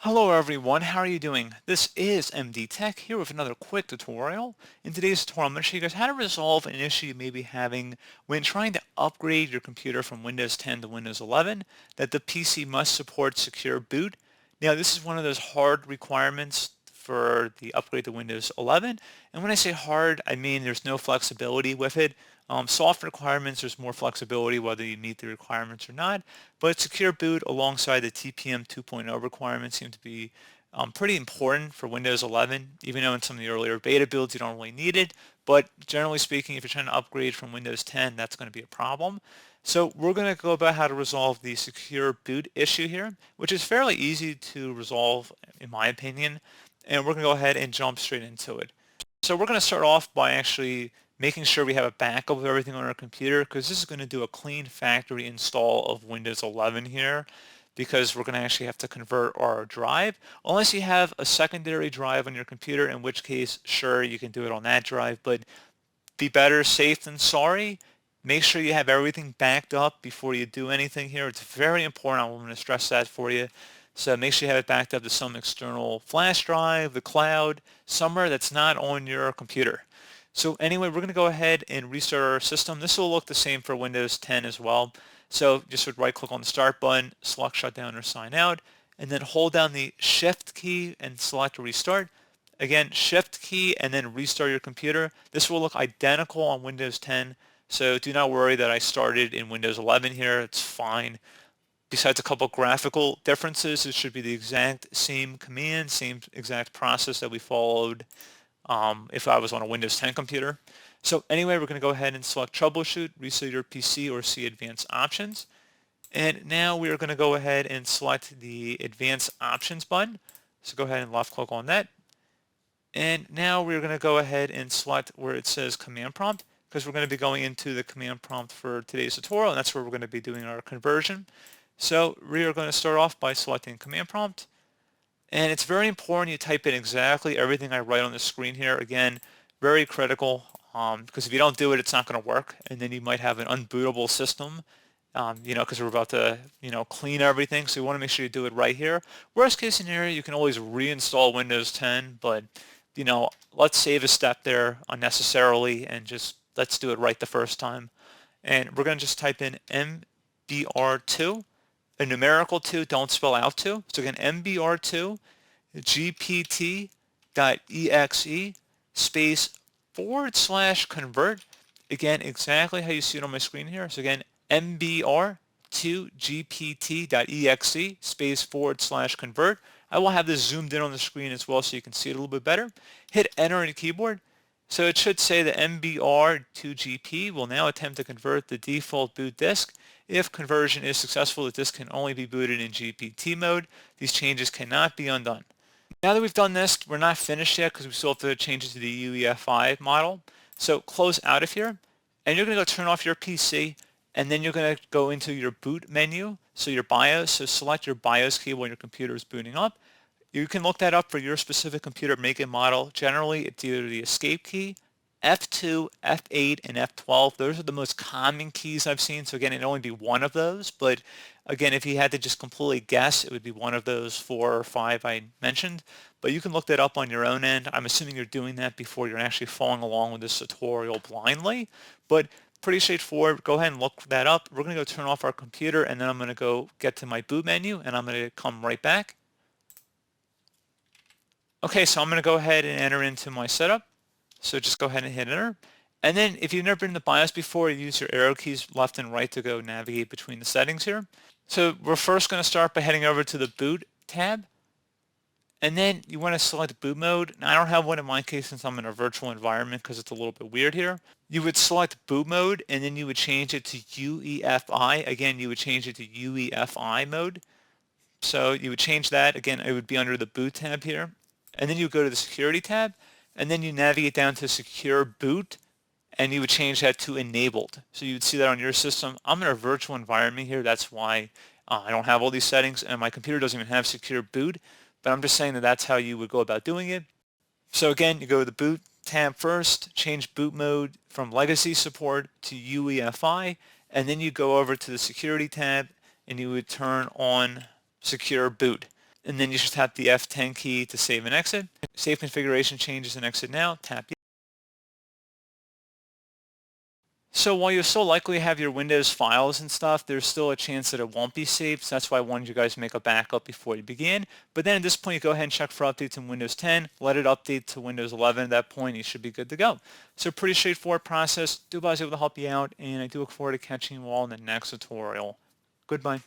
Hello everyone, how are you doing? This is MD Tech here with another quick tutorial. In today's tutorial, I'm going to show you guys how to resolve an issue you may be having when trying to upgrade your computer from Windows 10 to Windows 11, that the PC must support secure boot. Now, this is one of those hard requirements for the upgrade to Windows 11. And when I say hard, I mean there's no flexibility with it. Soft requirements, there's more flexibility whether you meet the requirements or not. But secure boot alongside the TPM 2.0 requirements seem to be pretty important for Windows 11, even though in some of the earlier beta builds you don't really need it. But generally speaking, if you're trying to upgrade from Windows 10, that's going to be a problem. So we're going to go about how to resolve the secure boot issue here, which is fairly easy to resolve in my opinion. And we're going to go ahead and jump straight into it. So we're going to start off by actually making sure we have a backup of everything on our computer, because this is going to do a clean factory install of Windows 11 here, because we're going to actually have to convert our drive, unless you have a secondary drive on your computer, in which case, sure, you can do it on that drive, but be better safe than sorry. Make sure you have everything backed up before you do anything here. It's very important. I'm going to stress that for you. So make sure you have it backed up to some external flash drive, the cloud, somewhere that's not on your computer. So anyway, we're going to go ahead and restart our system. This will look the same for Windows 10 as well. So just would right click on the start button, select shutdown or sign out, and then hold down the shift key and select restart. Again, shift key and then restart your computer. This will look identical on Windows 10. So do not worry that I started in Windows 11 here. It's fine. Besides a couple graphical differences, it should be the exact same command, same exact process that we followed if I was on a Windows 10 computer. So anyway, we're going to go ahead and select Troubleshoot, Reset Your PC, or see Advanced Options. And now we are going to go ahead and select the Advanced Options button. So go ahead and left click on that. And now we're going to go ahead and select where it says Command Prompt, because we're going to be going into the command prompt for today's tutorial, and that's where we're going to be doing our conversion. So we are going to start off by selecting Command Prompt. And it's very important you type in exactly everything I write on the screen here. Again, very critical, because if you don't do it, it's not going to work. And then you might have an unbootable system, because we're about to, clean everything. So you want to make sure you do it right here. Worst case scenario, you can always reinstall Windows 10, but, let's save a step there unnecessarily and just let's do it right the first time. And we're going to just type in MBR2. A numerical 2, don't spell out 2. So again, MBR2 gpt.exe space /convert. Again, exactly how you see it on my screen here. So again, MBR2 gpt.exe space /convert. I will have this zoomed in on the screen as well so you can see it a little bit better. Hit enter on your keyboard. So it should say the MBR2GP will now attempt to convert the default boot disk. If conversion is successful, the disk can only be booted in GPT mode. These changes cannot be undone. Now that we've done this, we're not finished yet because we still have to change it to the UEFI model. So close out of here, and you're going to go turn off your PC, and then you're going to go into your boot menu, so your BIOS. So select your BIOS key when your computer is booting up. You can look that up for your specific computer make and model. Generally, it's either the escape key, F2, F8, and F12. Those are the most common keys I've seen. So again, it'd only be one of those. But again, if you had to just completely guess, it would be one of those 4 or 5 I mentioned. But you can look that up on your own end. I'm assuming you're doing that before you're actually following along with this tutorial blindly. But pretty straightforward. Go ahead and look that up. We're going to go turn off our computer, and then I'm going to go get to my boot menu, and I'm going to come right back. Okay, so I'm going to go ahead and enter into my setup. So just go ahead and hit enter. And then if you've never been in the BIOS before, you use your arrow keys left and right to go navigate between the settings here. So we're first going to start by heading over to the boot tab. And then you want to select boot mode. Now, I don't have one in my case since I'm in a virtual environment because it's a little bit weird here. You would select boot mode, and then you would change it to UEFI. Again, you would change it to UEFI mode. So you would change that. Again, it would be under the boot tab here. And then you go to the security tab, and then you navigate down to secure boot, and you would change that to enabled. So you would see that on your system. I'm in a virtual environment here. That's why I don't have all these settings, and my computer doesn't even have secure boot, but I'm just saying that that's how you would go about doing it. So again, you go to the boot tab first, change boot mode from legacy support to UEFI, and then you go over to the security tab, and you would turn on secure boot. and then you just tap the F10 key to save and exit. Save configuration changes and exit now, tap yes. So while you'll still likely have your Windows files and stuff, there's still a chance that it won't be saved. So that's why I wanted you guys to make a backup before you begin. But then at this point, you go ahead and check for updates in Windows 10. Let it update to Windows 11. At that point, you should be good to go. So pretty straightforward process. Do I was able to help you out, and I do look forward to catching you all in the next tutorial. Goodbye.